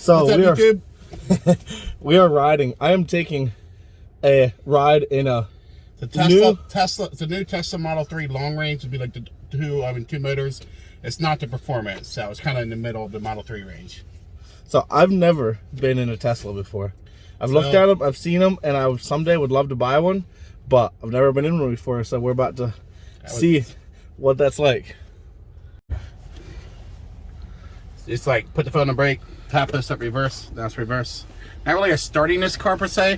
So What's up, YouTube? we are riding. I am taking a ride in a It's a new Tesla Model 3 long range. Would be like the two motors. It's not the performance, so it's kind of in the middle of the Model 3 range. So I've never been in a Tesla before. I've looked at them, I've seen them, and I someday would love to buy one, but I've never been in one before. So we're about to see what that's like. It's like put the foot on the brake, tap this up, reverse. Now it's reverse. Not really a starting this car per se.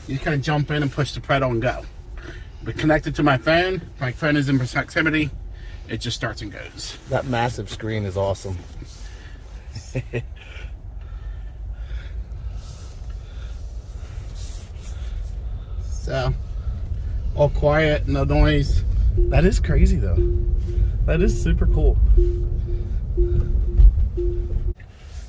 You just kind of jump in and push the pedal and go. But connected to my phone. My phone is in proximity. It just starts and goes. That massive screen is awesome. So, all quiet, no noise. That is crazy though. That is super cool.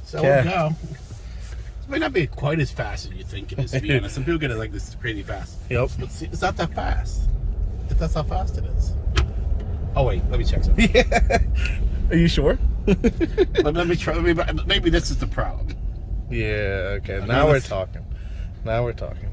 So we'll go. This might not be quite as fast as you think it is, to be honest. Some people get it like this is crazy fast. Yep. But see, it's not that fast. If that's how fast it is. Oh wait, let me check something. Yeah. Are you sure? let me try. Maybe this is the problem. Yeah. Okay. Now we're talking. Now we're talking.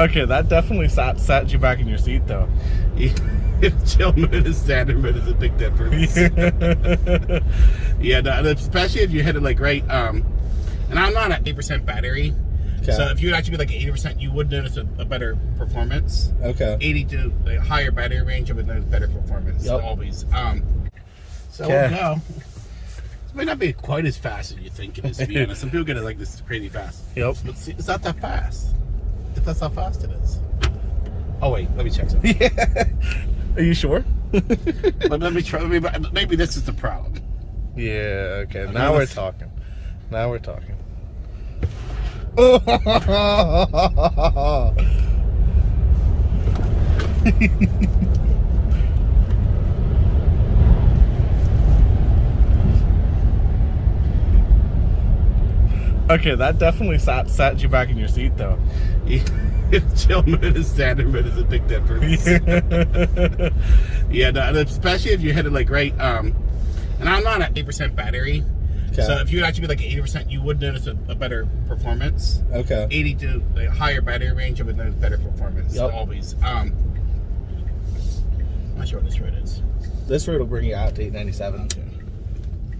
Okay, that definitely sat you back in your seat, though. Chill mode and standard mode is a big difference. Yeah, especially if you hit it like right. And I'm not at 8% battery, so if you would actually be like 80%, you would notice a better performance. Okay. 80 to a higher battery range, you would notice better performance. Yep. Always. So we'll go. This might not be quite as fast as you think it is, to be honest. Some people get it like this is crazy fast. Yep. But see, it's not that fast. If that's how fast it is. Oh wait, let me check something. Yeah. Are you sure? let me try. Maybe this is the problem. Yeah. Okay. Now we're talking. Now we're talking. Okay, that definitely sat you back in your seat, though. Chill mode and standard mode is a big difference. Yeah, especially if you hit it like right. And I'm not at 8% battery, so if you would actually be like 80%, you would notice a better performance. Okay. 80 to a higher battery range, you would notice better performance. Yep. Always. I'm not sure what this road is. This road will bring you out to 897. Okay.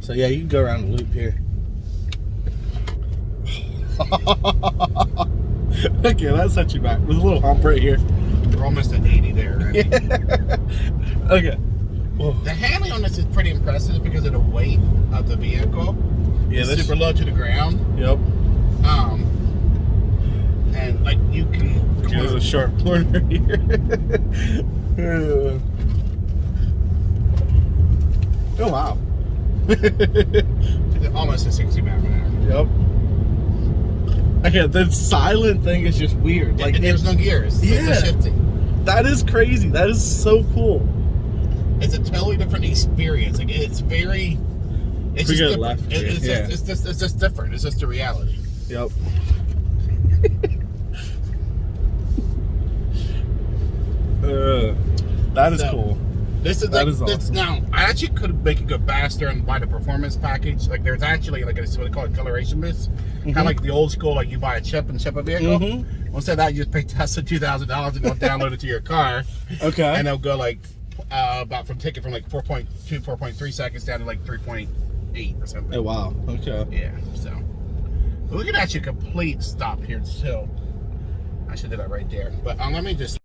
So yeah, you can go around the loop here. Okay, that set you back. There's a little hump right here. We're almost at 80 there. Right? Yeah. Okay. Whoa. The handling on this is pretty impressive because of the weight of the vehicle. Yeah, it's super low to the ground. Yep. And like you can. There's a sharp corner here. Oh wow. Almost a 60 mile an hour. Yep. Okay, the silent thing is just weird. Like there's no gears. Yeah. It's shifting. That is crazy. That is so cool. It's a totally different experience. Like it's very. It's just different. Left here. It's just different. It's just a reality. Yep. That is cool. This is awesome. Now I actually could make it go faster and buy the performance package. Like there's actually like what they call it, coloration boost, kind of like the old school. Like you buy a chip and ship a vehicle. Instead of that, you just pay Tesla $2,000 and go download it to your car. Okay. And they'll go like take it from like 4.2, 4.3 seconds down to like 3.8 or something. Oh wow. Okay. Yeah. So but we can actually complete stop here too. I should do that right there. But let me just.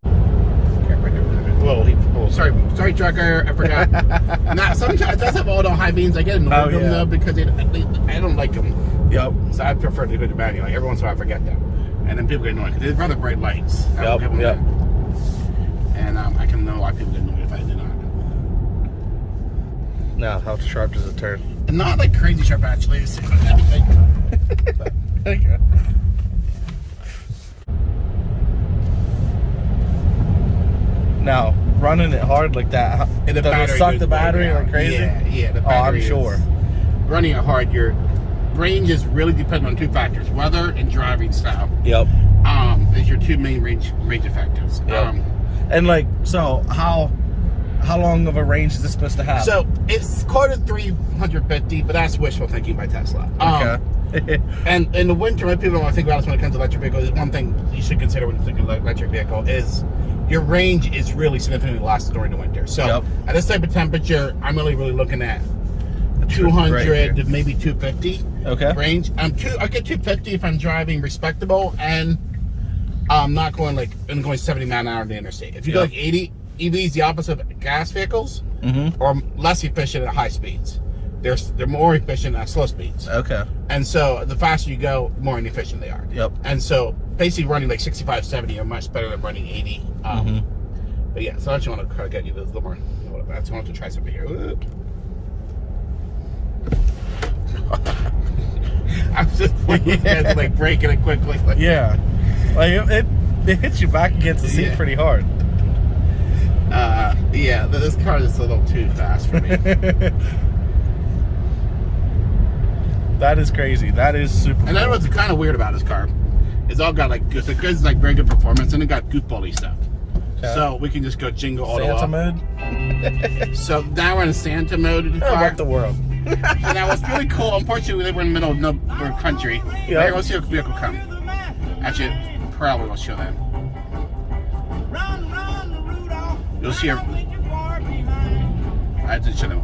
Whoa, sorry, trucker. I forgot. Now, sometimes it does have auto high beams. I get annoyed with them though because I don't like them. Yep. So I prefer to go to manual. Like every once in a while, I forget them, and then people get annoyed because they're rather bright lights. Yep. And I can know why people get annoyed if I do not. Now, how sharp does it turn? Not like crazy sharp, actually. Okay. Now, running it hard like that, does it suck the battery like crazy? Yeah, the battery. Oh, I'm sure. Running it hard, you're range is really dependent on two factors: weather and driving style. Yep. Is your two main range factors. Yep. And like, so how long of a range is this supposed to have? So it's quoted 350, but that's wishful thinking by Tesla. Okay. And in the winter, most people don't want to think about this when it comes to electric vehicles. One thing you should consider when you think of an electric vehicle is your range is really significantly less during the winter. So at this type of temperature, I'm really looking at 200 to maybe 250 range. I get 250 if I'm driving respectable and I'm not going going 70 miles an hour on the interstate. If you go like 80, EVs, the opposite of gas vehicles, are less efficient at high speeds. They're more efficient at slow speeds. Okay. And so the faster you go, the more inefficient they are. Yep. And so basically running like 65, 70 are much better than running 80. But yeah, so I just want to kind of get you a little more. I just want to try something here. I'm just like breaking it quickly. Yeah. Like it hits you back against the seat pretty hard. Yeah, this car is a little too fast for me. That is crazy. That is super. And then what's kind of weird about this car is all got it's like very good performance, and it got goop bully stuff. Okay. So we can just go jingle all the way. Santa mode. So now we're in Santa mode in the car. What the world? And that was really cool. Unfortunately, they were in the middle of no country. Yeah. Here, we'll see a vehicle come. Actually, probably will show that. You'll see her. I didn't show them.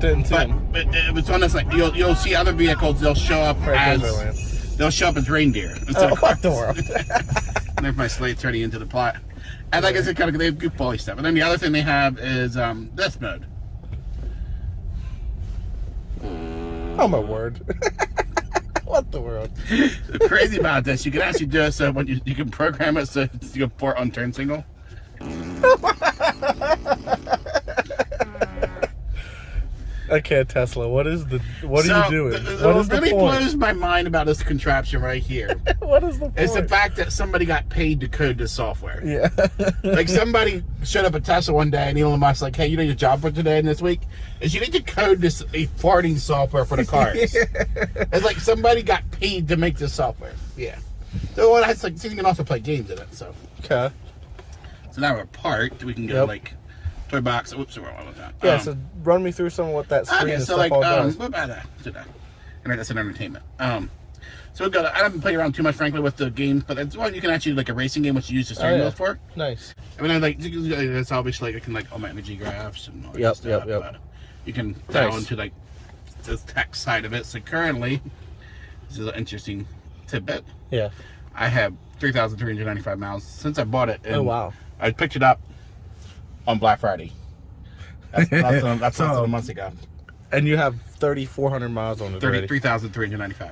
But it was on this like you'll see other vehicles. They'll show up as reindeer instead of cars. What the world? And there's my slate turning into the plot. And like I said, kind of they have goop bully stuff. And then the other thing they have is this mode. Oh my word. What the world? The crazy about this, you can actually do it so when you can program it so you can port on turn signal. Okay, Tesla, what are you doing? What really blows my mind about this contraption right here what is the point? It's the fact that somebody got paid to code this software. Yeah. Like somebody showed up at Tesla one day and Elon Musk's like, hey, you know your job for today and this week is you need to code this farting software for the cars. Yeah. It's like somebody got paid to make this software. Yeah. So it's like you can also play games in it. So okay. So now we're parked. We can go like toy box. Oops, where was that? Yeah. So run me through some of what that screen and so stuff like all does. what about that? And that's an entertainment. So we've got. I haven't played around too much, frankly, with the games, but it's one you can actually like a racing game, which you use the steering wheel for. Nice. I mean, it's obviously I can like all my energy graphs and all that stuff. Yep. You can dial into like the tech side of it. So currently, this is an interesting tidbit. Yeah. I have 3,395 miles since I bought it. And oh wow! I picked it up on Black Friday. That's a month ago. And you have 3,400 miles on it. 33,395.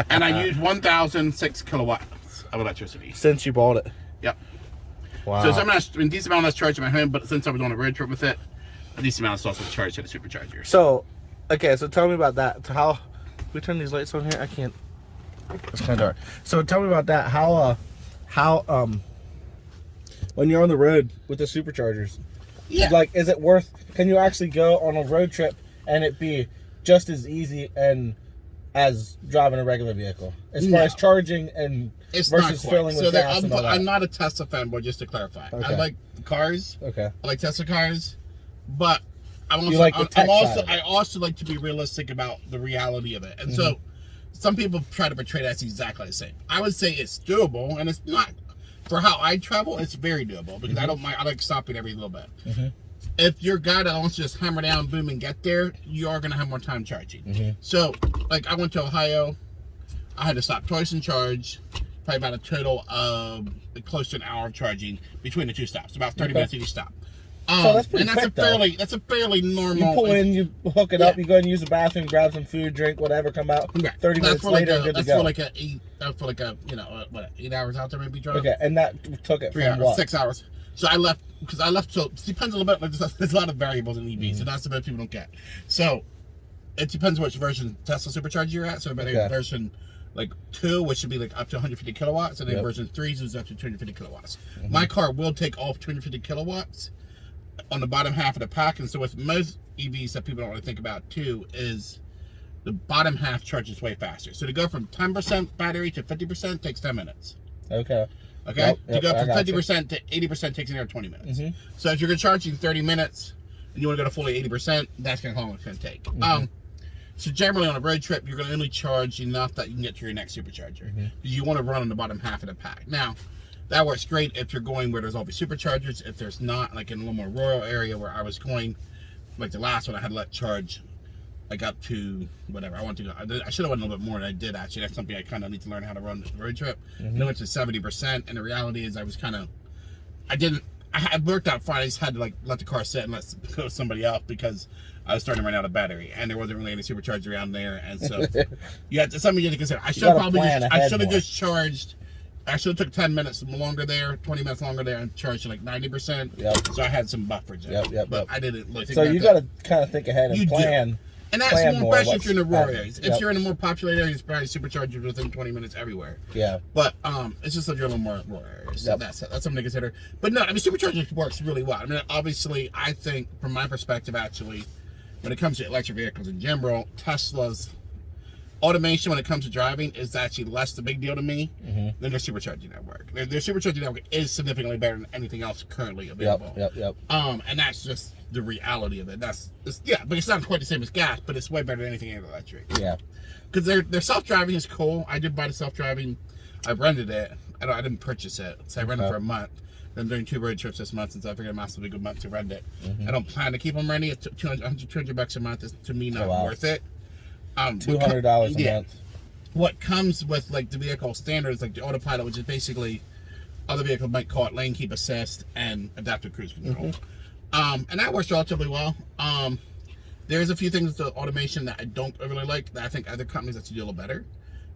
And I use 1,006 kilowatts of electricity since you bought it. Yep. Wow. So it's a decent amount less charged at my home, but since I was on a road trip with it, a decent amount is also charged at a supercharger. So, okay, so tell me about that. How we turn these lights on here? I can't. It's kind of dark. So tell me about that. How when you're on the road with the superchargers, like, is it worth? Can you actually go on a road trip and it be just as easy and as driving a regular vehicle as far as charging and versus filling with gas and all that? I'm not a Tesla fanboy, just to clarify. Okay. I like cars. Okay. I like Tesla cars, but I also like to be realistic about the reality of it, and so some people try to portray that's exactly the same. I would say it's doable, and it's not. For how I travel, it's very doable because I don't mind. I like stopping every little bit. If you're a guy that wants to just hammer down, boom, and get there, you are going to have more time charging. So, like, I went to Ohio. I had to stop twice and charge. Probably about a total of close to an hour of charging between the two stops. About 30 minutes each stop. So that's pretty quick, that's a fairly normal. You pull in, you hook it up, you go and use the bathroom, grab some food, drink, whatever, come out. 30 minutes later, good to go. That's for like a 8 hours out there maybe driving. Okay, and that took it 3 from hours, what? 6 hours. So I left so it depends a little bit. Like there's a lot of variables in EVs, so that's the bit people don't get. So it depends which version Tesla supercharger you're at. So version like 2, which should be like up to 150 kilowatts, and then version 3 is up to 250 kilowatts. My car will take all 250 kilowatts on the bottom half of the pack, and so with most EVs that people don't really think about too is The bottom half charges way faster. So to go from 10% battery to 50% takes 10 minutes. Okay. Okay? Yep, to go from I got 50% to 80% takes another 20 minutes. Mm-hmm. So if you're charging 30 minutes and you want to go to fully 80%, that's how long it's going to take. Mm-hmm. So generally on a road trip, you're going to only charge enough that you can get to your next supercharger. Mm-hmm. You want to run on the bottom half of the pack. Now, that works great if you're going where there's all these superchargers. If there's not, like in a little more rural area where I was going, like the last one I had to let charge, I got to whatever I want to go. I should have went a little bit more than I did actually. That's something I kind of need to learn how to run the road trip. Mm-hmm. I went to 70%, and the reality is I was kind of, I worked out fine. I just had to like let the car sit and let go to somebody else because I was starting to run out of battery, and there wasn't really any supercharger around there, and so something you have to consider. I should have just charged. I should have took 10 minutes longer there, 20 minutes longer there, and charged like 90%. Yep. So I had some buffers there. But I didn't really think so you got to kind of think ahead and plan. Do. And that's more especially if you're in the rural areas. If you're in a more populated area, it's probably superchargers within 20 minutes everywhere. Yeah. But it's just if you're in a more rural areas. So that's something to consider. But no, I mean, supercharging works really well. I mean, obviously, I think from my perspective, actually, when it comes to electric vehicles in general, Tesla's automation when it comes to driving is actually less the big deal to me than their supercharging network. Their supercharging network is significantly better than anything else currently available. Yep. And that's just the reality of it. But it's not quite the same as gas, but it's way better than anything electric. Yeah. Because their self-driving is cool. I did buy the self-driving. I rented it. I didn't purchase it. So I rented it for a month. I'm doing 2 road trips this month since I figured it might be a good month to rent it. I don't plan to keep them renting. It's $200 a month is to me not worth it. $200 a month. What comes with like the vehicle standards, like the autopilot, which is basically other vehicles might call it lane keep assist and adaptive cruise control. And that works relatively well. There's a few things to automation that I don't really like that I think other companies actually do a little better,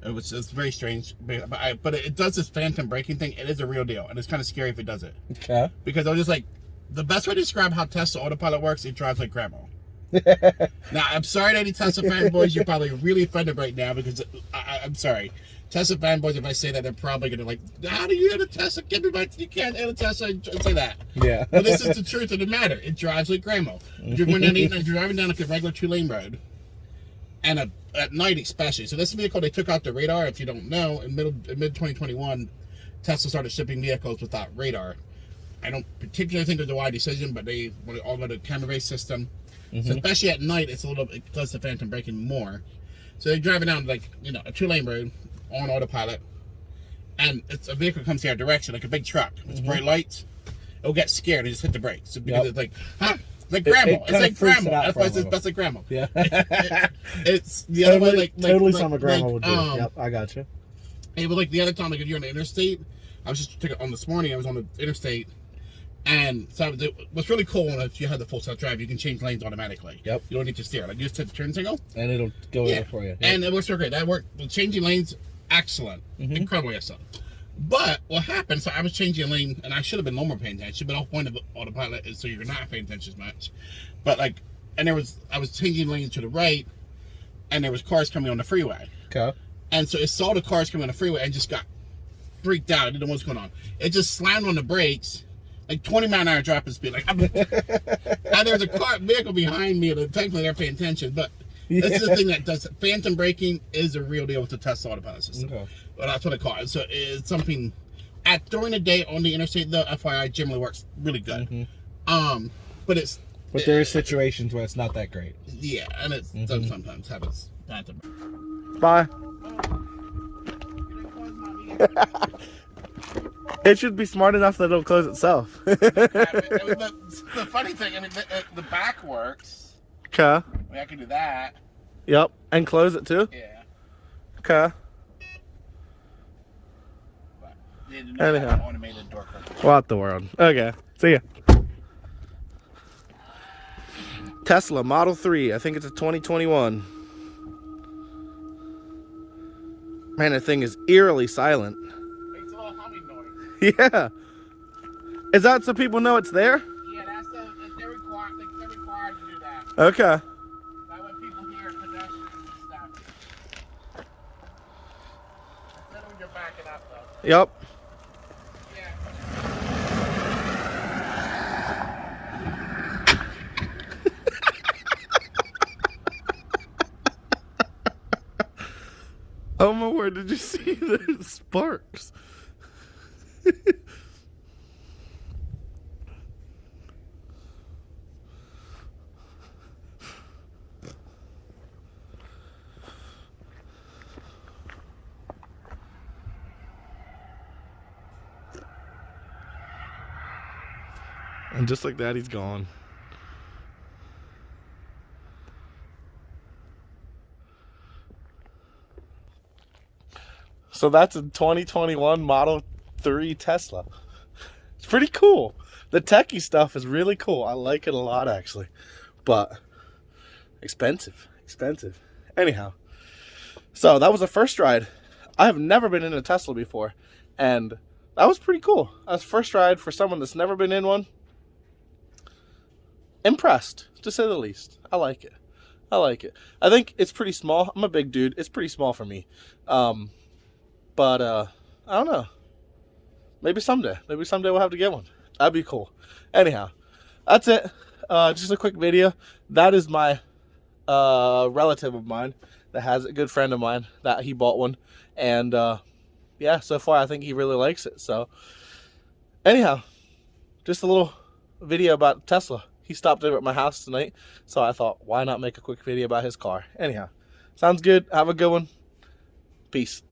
which is very strange. But it does this phantom braking thing. It is a real deal, and it's kind of scary if it does it. Okay. Because I was just like, the best way to describe how Tesla autopilot works, it drives like grandma. Now, I'm sorry to any Tesla fanboys. You're probably really offended right now because I'm sorry. Tesla fanboys, if I say that, they're probably going to like, how do you hit a Tesla? Give me my, you can't hit a Tesla and say that. Yeah. But this is the truth of the matter. It drives like grandma. You're driving down like a regular 2-lane road, and at night especially. So this vehicle, they took out the radar. If you don't know, in mid 2021, Tesla started shipping vehicles without radar. I don't particularly think it was a wise decision, but they all got a camera-based system. So especially at night, it does the phantom braking more. So they're driving down like a 2-lane road on autopilot, and it's a vehicle comes the other direction, like a big truck. It's bright lights. It'll get scared and just hit the brakes because it's like, huh? Like grandma. It's like grandma. That's why it's like grandma. Yeah. It's the other way, like totally something grandma would do. Yep, I got you. Hey, but like the other time, like if you're on the interstate, I was just on this morning. I was on the interstate. And so what's really cool if you have the full self-drive, you can change lanes automatically. Yep. You don't need to steer. Like you just hit the turn signal. And it'll go there for you. Yep. And it works so great. That worked. Changing lanes, excellent. Incredibly excellent. But what happened, so I was changing a lane, and I should have been no more paying attention, but the whole point of autopilot is so you're not paying attention as much. But I was changing lanes to the right, and there was cars coming on the freeway. Okay. And so it saw the cars coming on the freeway and just got freaked out. It didn't know what's going on. It just slammed on the brakes. Like 20-mile-an-hour drop in speed. Like, and there's a vehicle behind me. And thankfully, they're paying attention. But this is the thing that does phantom braking is a real deal with the Tesla autopilot system. Okay. But that's what I call it. So it's something during the day on the interstate. The FYI generally works really good. But there are situations where it's not that great. Yeah, and it does sometimes have its phantom. Bye. It should be smart enough that it'll close itself. The funny thing, the back works. Okay. I can do that. Yep, and close it too? Yeah. Okay. Anyhow. Automated door closure. What the world? Okay. See ya. Tesla Model 3. I think it's a 2021. Man, that thing is eerily silent. Makes a little humming noise. Yeah. Is that so people know it's there? Yeah, they're required to do that. Okay. That way people hear pedestrians and stuff. Then when you're backing up though. Yep. Mama, where did you see the sparks? And just like that, he's gone. So that's a 2021 Model 3 Tesla. It's pretty cool. The techie stuff is really cool. I like it a lot, actually. But expensive. Expensive. Anyhow. So that was the first ride. I have never been in a Tesla before. And that was pretty cool. That was the first ride for someone that's never been in one. Impressed, to say the least. I like it. I like it. I think it's pretty small. I'm a big dude. It's pretty small for me. But I don't know. Maybe someday. Maybe someday we'll have to get one. That'd be cool. Anyhow, that's it. Just a quick video. That is my relative of mine that has a good friend of mine that he bought one. And yeah, so far I think he really likes it. So anyhow, just a little video about Tesla. He stopped over at my house tonight, so I thought, why not make a quick video about his car? Anyhow, sounds good. Have a good one. Peace.